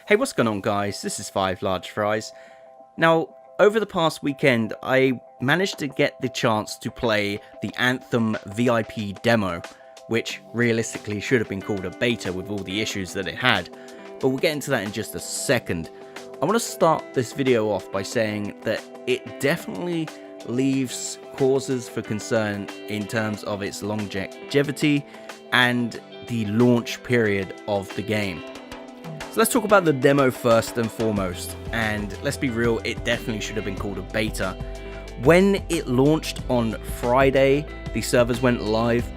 Hey, what's going on, guys? This is 5 Large Fries. Now, over the past weekend, I managed to get the chance to play the Anthem VIP demo, which realistically should have been called a beta with all the issues that it had, but we'll get into that in just a second. I want to start this video off by saying that it definitely leaves causes for concern in terms of its longevity and the launch period of the game. So let's talk about the demo first and foremost, and let's be real, it definitely should have been called a beta. When it launched on Friday, the servers went live.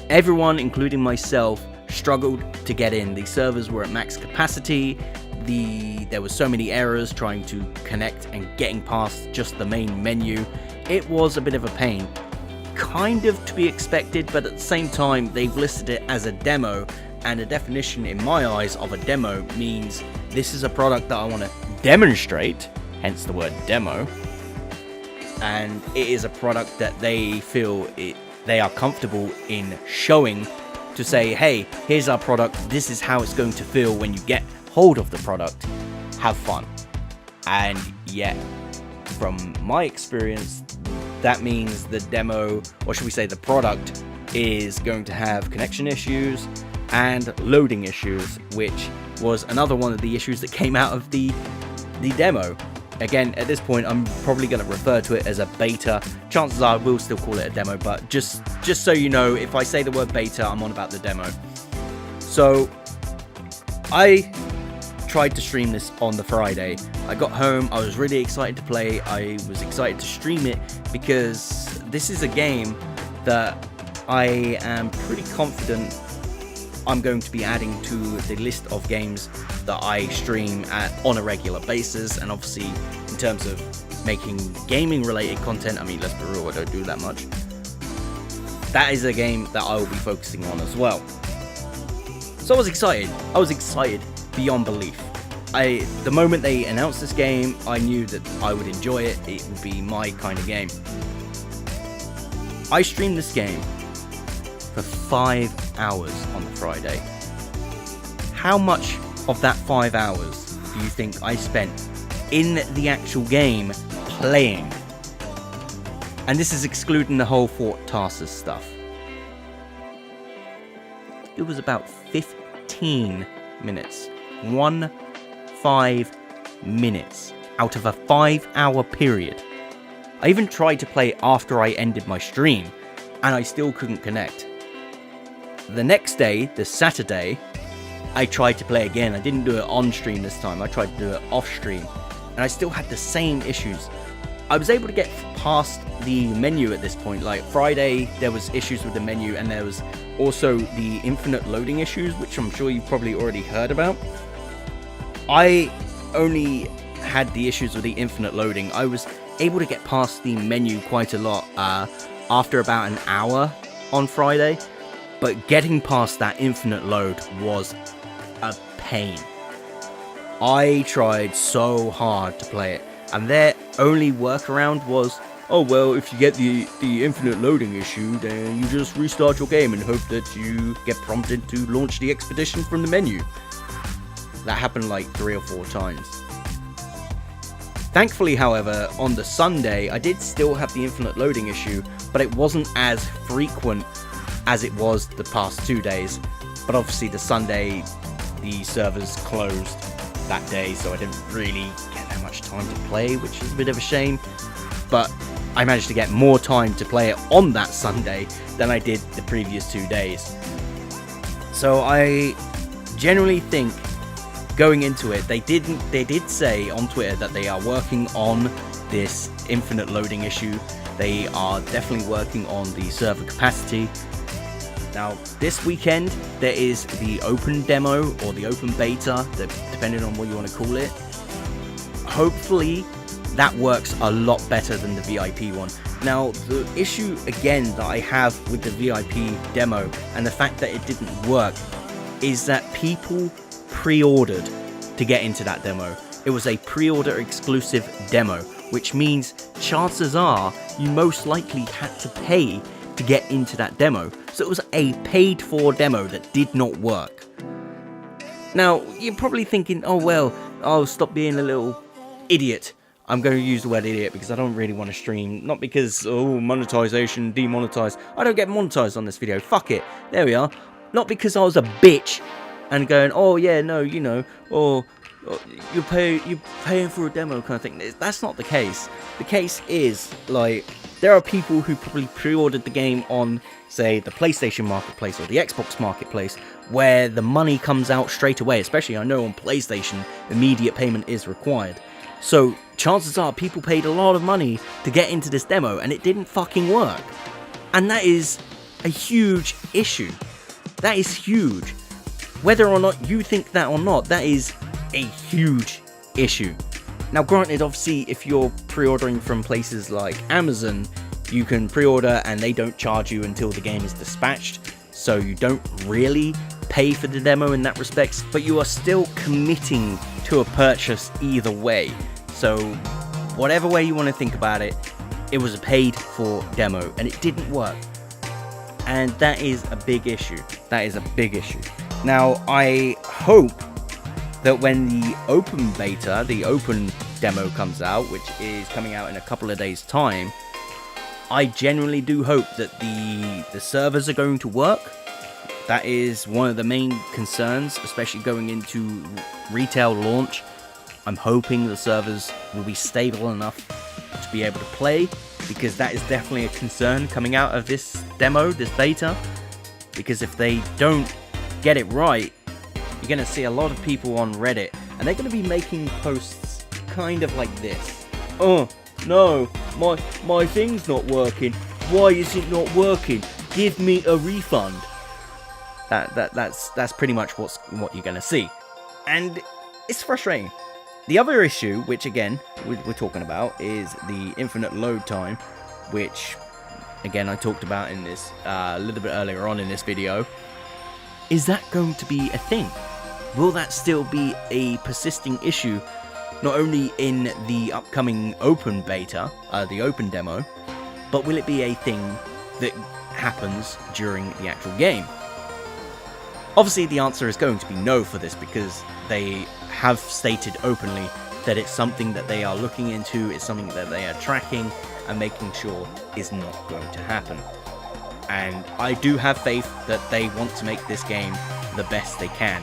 Everyone, including myself, struggled to get in. The servers were at max capacity. There were so many errors trying to connect and getting past just the main menu. It was a bit of a pain. Kind of to be expected, but at the same time, they've listed it as a demo, and a definition in my eyes of a demo means this is a product that I want to demonstrate, hence the word demo, and it is a product that they feel they are comfortable in showing to say, hey, here's our product, this is how it's going to feel when you get hold of the product, have fun. And yet, from my experience, that means the demo, or should we say the product, is going to have connection issues and loading issues, which was another one of the issues that came out of the demo. Again, at this point, I'm probably going to refer to it as a beta. Chances are I will still call it a demo, but just so you know, if I say the word beta, I'm on about the demo. So, I tried to stream this on the Friday. I got home, I was really excited to play, I was excited to stream it, because this is a game that I am pretty confident I'm going to be adding to the list of games that I stream on a regular basis. And obviously, in terms of making gaming related content, I mean, let's be real, I don't do that much. That is a game that I will be focusing on as well. So I was excited beyond belief. The moment they announced this game, I knew that I would enjoy it. It would be my kind of game. I streamed this game for 5 hours on the Friday. How much of that 5 hours do you think I spent in the actual game playing? And this is excluding the whole Fort Tarsus stuff. It was about 15 minutes. 5 minutes out of a 5-hour period. I even tried to play after I ended my stream, and I still couldn't connect. The next day, the Saturday, I tried to play again. I didn't do it on stream this time, I tried to do it off stream, and I still had the same issues. I was able to get past the menu at this point. Like Friday, there was issues with the menu, and there was also the infinite loading issues, which I'm sure you've probably already heard about. I only had the issues with the infinite loading. I was able to get past the menu quite a lot after about an hour on Friday, but getting past that infinite load was a pain. I tried so hard to play it, and their only workaround was, oh well, if you get the infinite loading issue, then you just restart your game and hope that you get prompted to launch the expedition from the menu. That happened like 3 or 4 times. Thankfully, however, on the Sunday, I did still have the infinite loading issue, but it wasn't as frequent as it was the past 2 days. But obviously the Sunday, the servers closed that day, so I didn't really get that much time to play, which is a bit of a shame. But I managed to get more time to play it on that Sunday than I did the previous 2 days. So I generally think, going into it, they did say on Twitter that they are working on this infinite loading issue. They are definitely working on the server capacity. Now, this weekend, there is the open demo, or the open beta, depending on what you want to call it. Hopefully, that works a lot better than the VIP one. Now, the issue, again, that I have with the VIP demo, and the fact that it didn't work, is that people pre-ordered to get into that demo. It was a pre-order exclusive demo, which means chances are you most likely had to pay to get into that demo. So it was a paid for demo that did not work. Now, you're probably thinking, oh well, I'll stop being a little idiot. I'm going to use the word idiot because I don't really want to stream. Not because, oh, monetization, demonetized. I don't get monetized on this video. Fuck it. There we are. Not because I was a bitch and going, oh yeah, no, you know, or you're paying for a demo kind of thing. That's not the case. The case is, like, there are people who probably pre-ordered the game on, say, the PlayStation Marketplace or the Xbox Marketplace, where the money comes out straight away. Especially, I know on PlayStation, immediate payment is required. So, chances are people paid a lot of money to get into this demo, and it didn't fucking work. And that is a huge issue. That is huge. Whether or not you think that or not, that is a huge issue. Now, granted, obviously, if you're pre-ordering from places like Amazon, you can pre-order and they don't charge you until the game is dispatched, so you don't really pay for the demo in that respect, but you are still committing to a purchase either way. So, whatever way you want to think about it, it was a paid-for demo, and it didn't work. And that is a big issue. That is a big issue. Now, I hope that when the open beta, the open demo comes out, which is coming out in a couple of days' time, I genuinely do hope that the servers are going to work. That is one of the main concerns, especially going into retail launch. I'm hoping the servers will be stable enough to be able to play, because that is definitely a concern coming out of this demo, this beta. Because if they don't get it right, you're going to see a lot of people on Reddit, and they're going to be making posts kind of like this. Oh, no, my thing's not working. Why is it not working? Give me a refund. That's pretty much what you're going to see. And it's frustrating. The other issue, which again, we're talking about, is the infinite load time, which, again, I talked about in this a little bit earlier on in this video. Is that going to be a thing? Will that still be a persisting issue, not only in the upcoming open beta, the open demo, but will it be a thing that happens during the actual game? Obviously, the answer is going to be no for this, because they have stated openly that it's something that they are looking into, it's something that they are tracking and making sure is not going to happen. And I do have faith that they want to make this game the best they can.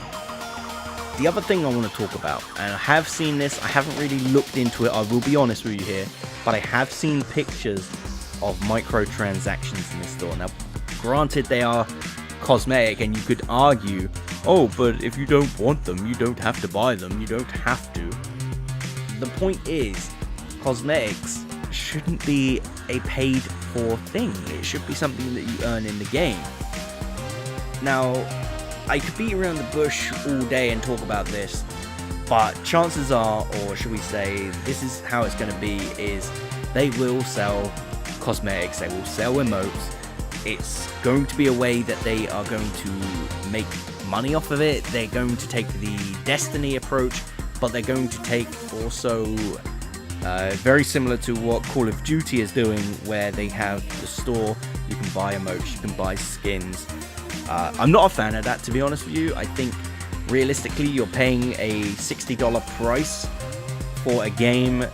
The other thing I want to talk about, and I have seen this, I haven't really looked into it, I will be honest with you here, but I have seen pictures of microtransactions in the store. Now, granted, they are cosmetic, and you could argue, oh, but if you don't want them, you don't have to buy them, you don't have to. The point is, cosmetics shouldn't be a paid-for thing. It should be something that you earn in the game. Now, I could beat around the bush all day and talk about this, but chances are, or should we say, this is how it's going to be, is they will sell cosmetics, they will sell emotes. It's going to be a way that they are going to make money off of it. They're going to take the Destiny approach, but they're going to take also very similar to what Call of Duty is doing, where they have the store, you can buy emotes, you can buy skins. I'm not a fan of that, to be honest with you. I think realistically you're paying a $60 price for a game.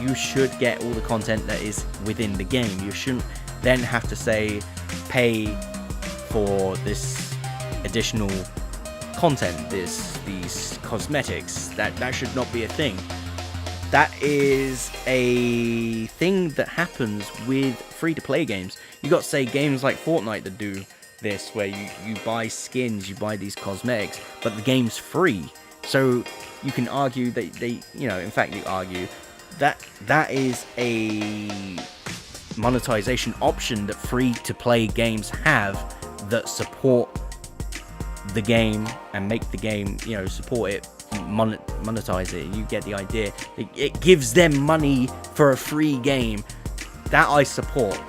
You should get all the content that is within the game. You shouldn't then have to say pay for this additional content, these cosmetics. That should not be a thing. That is a thing that happens with free-to-play games. You got, say, games like Fortnite that do this, where you buy skins, you buy these cosmetics, but the game's free. So you can argue that they, you know, in fact you argue that is a monetization option that free-to-play games have that support the game and make the game, you know, support it, monetize it. You get the idea. It gives them money for a free game. That I support.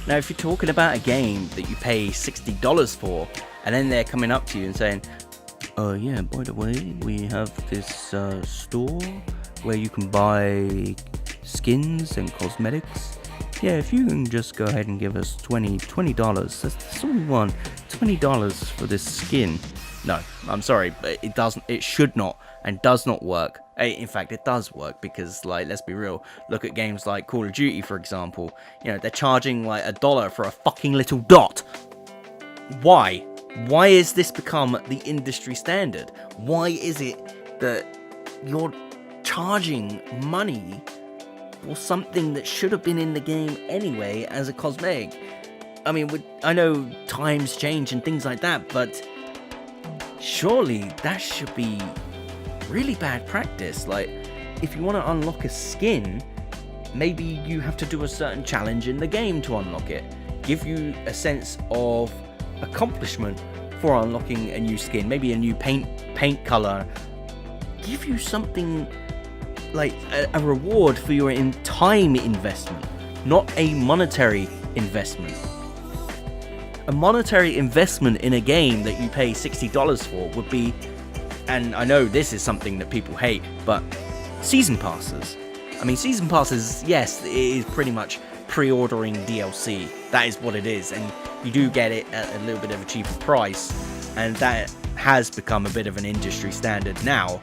Now, if you're talking about a game that you pay $60 for, and then they're coming up to you and saying, oh yeah, by the way, we have this store where you can buy skins and cosmetics. Yeah, if you can just go ahead and give us $20, that's all we want, $20 for this skin. No, I'm sorry, but it doesn't. It should not and does not work. In fact, it does work because, like, let's be real. Look at games like Call of Duty, for example. You know, they're charging like $1 for a fucking little dot. Why? Why has this become the industry standard? Why is it that you're charging money for something that should have been in the game anyway as a cosmetic? I mean, I know times change and things like that, but surely that should be really bad practice. Like, if you want to unlock a skin, maybe you have to do a certain challenge in the game to unlock it. Give you a sense of accomplishment for unlocking a new skin, maybe a new paint color. Give you something like a reward for your time investment, not a monetary investment. A monetary investment in a game that you pay $60 for would be, and I know this is something that people hate, but season passes. I mean, season passes, yes, it is pretty much pre-ordering DLC. That is what it is, and you do get it at a little bit of a cheaper price, and that has become a bit of an industry standard now.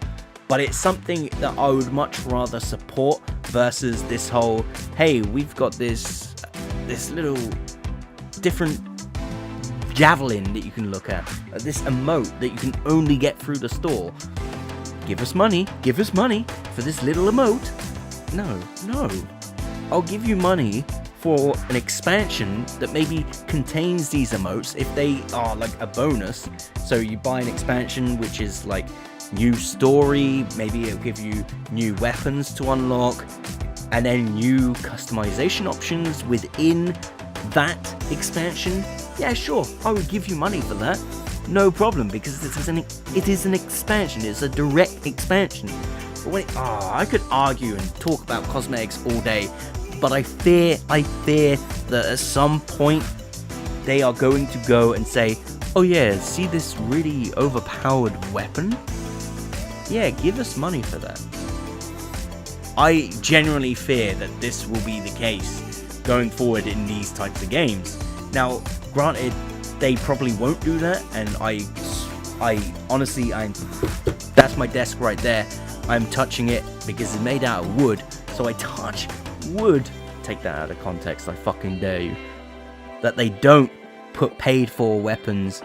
But it's something that I would much rather support versus this whole, hey, we've got this little different javelin that you can look at, this emote that you can only get through the store. Give us money for this little emote. No, I'll give you money for an expansion that maybe contains these emotes if they are like a bonus. So you buy an expansion which is like new story, maybe it'll give you new weapons to unlock, and then new customization options within that expansion. Yeah, sure, I would give you money for that. No problem, because it is an expansion. It's a direct expansion. But I could argue and talk about cosmetics all day, but I fear that at some point they are going to go and say, oh yeah, see this really overpowered weapon? Yeah, give us money for that. I genuinely fear that this will be the case going forward in these types of games. Now, granted, they probably won't do that, and I honestly, that's my desk right there. I'm touching it because it's made out of wood, so I touch wood. Take that out of context, I fucking dare you. That they don't put paid for weapons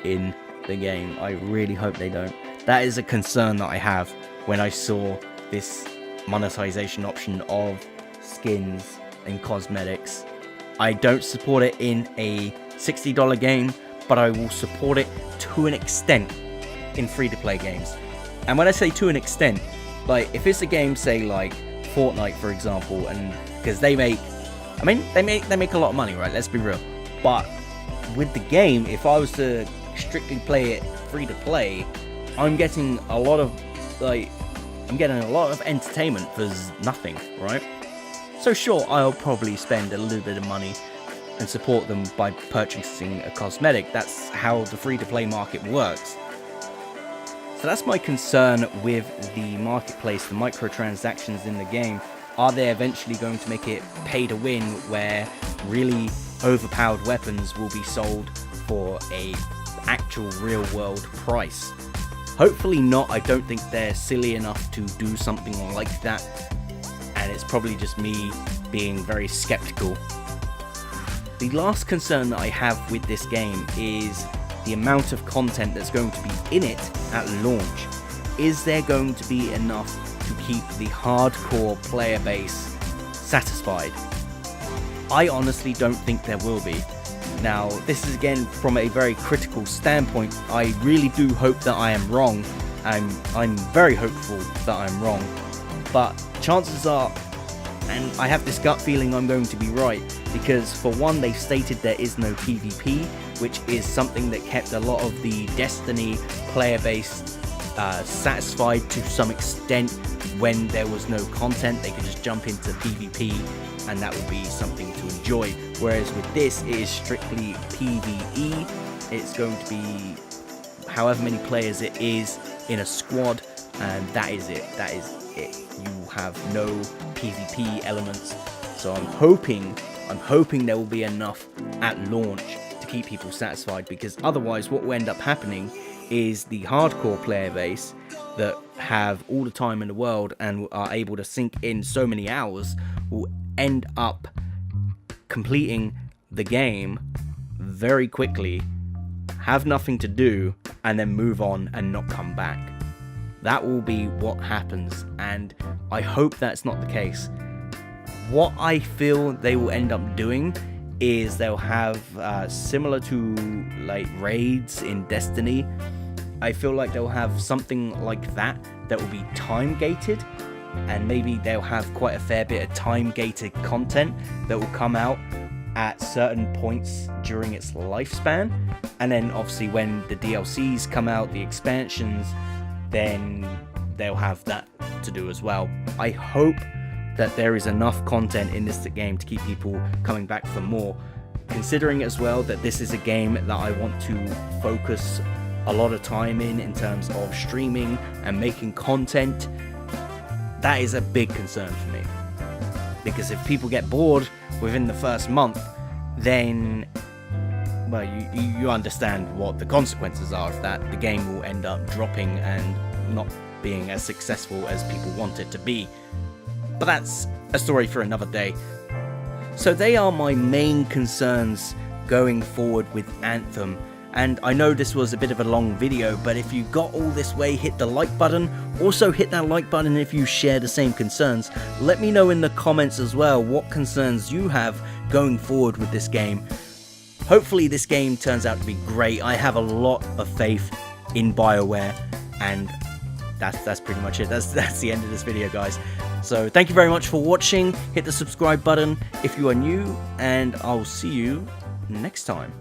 in the game. I really hope they don't. That is a concern that I have when I saw this monetization option of skins and cosmetics. I don't support it in a $60 game, but I will support it to an extent in free-to-play games. And when I say to an extent, like if it's a game, say like Fortnite, for example, and because they make a lot of money, right? Let's be real. But with the game, if I was to strictly play it free-to-play, I'm getting a lot of entertainment for nothing, right? So sure, I'll probably spend a little bit of money and support them by purchasing a cosmetic. That's how the free-to-play market works. So that's my concern with the marketplace, the microtransactions in the game. Are they eventually going to make it pay to win, where really overpowered weapons will be sold for a actual real-world price? Hopefully not. I don't think they're silly enough to do something like that, and it's probably just me being very skeptical. The last concern that I have with this game is the amount of content that's going to be in it at launch. Is there going to be enough to keep the hardcore player base satisfied? I honestly don't think there will be. Now, this is again from a very critical standpoint. I really do hope that I am wrong. I'm very hopeful that I'm wrong. But chances are, and I have this gut feeling I'm going to be right, because for one, they've stated there is no PvP, which is something that kept a lot of the Destiny player base satisfied to some extent. When there was no content, they could just jump into PvP, and that would be something to enjoy. Whereas with this, it is strictly PvE. It's going to be however many players it is in a squad, and that is it. That is it. You have no PvP elements. So I'm hoping there will be enough at launch to keep people satisfied, because otherwise what will end up happening is the hardcore player base that have all the time in the world and are able to sink in so many hours will end up completing the game very quickly, have nothing to do, and then move on and not come back. That will be what happens, and I hope that's not the case. What I feel they will end up doing is they'll have similar to like raids in Destiny. I feel like they'll have something like that will be time gated, and maybe they'll have quite a fair bit of time gated content that will come out at certain points during its lifespan, and then obviously when the DLCs come out, the expansions, then they'll have that to do as well. I hope that there is enough content in this game to keep people coming back for more, considering as well that this is a game that I want to focus a lot of time in terms of streaming and making content. That is a big concern for me, because if people get bored within the first month, then, well, you understand what the consequences are of that. The game will end up dropping and not being as successful as people want it to be. But that's a story for another day. So they are my main concerns going forward with Anthem. And I know this was a bit of a long video, but if you got all this way, hit the like button. Also hit that like button if you share the same concerns. Let me know in the comments as well what concerns you have going forward with this game. Hopefully this game turns out to be great. I have a lot of faith in Bioware, and that's pretty much it. That's the end of this video, guys. So thank you very much for watching. Hit the subscribe button if you are new, and I'll see you next time.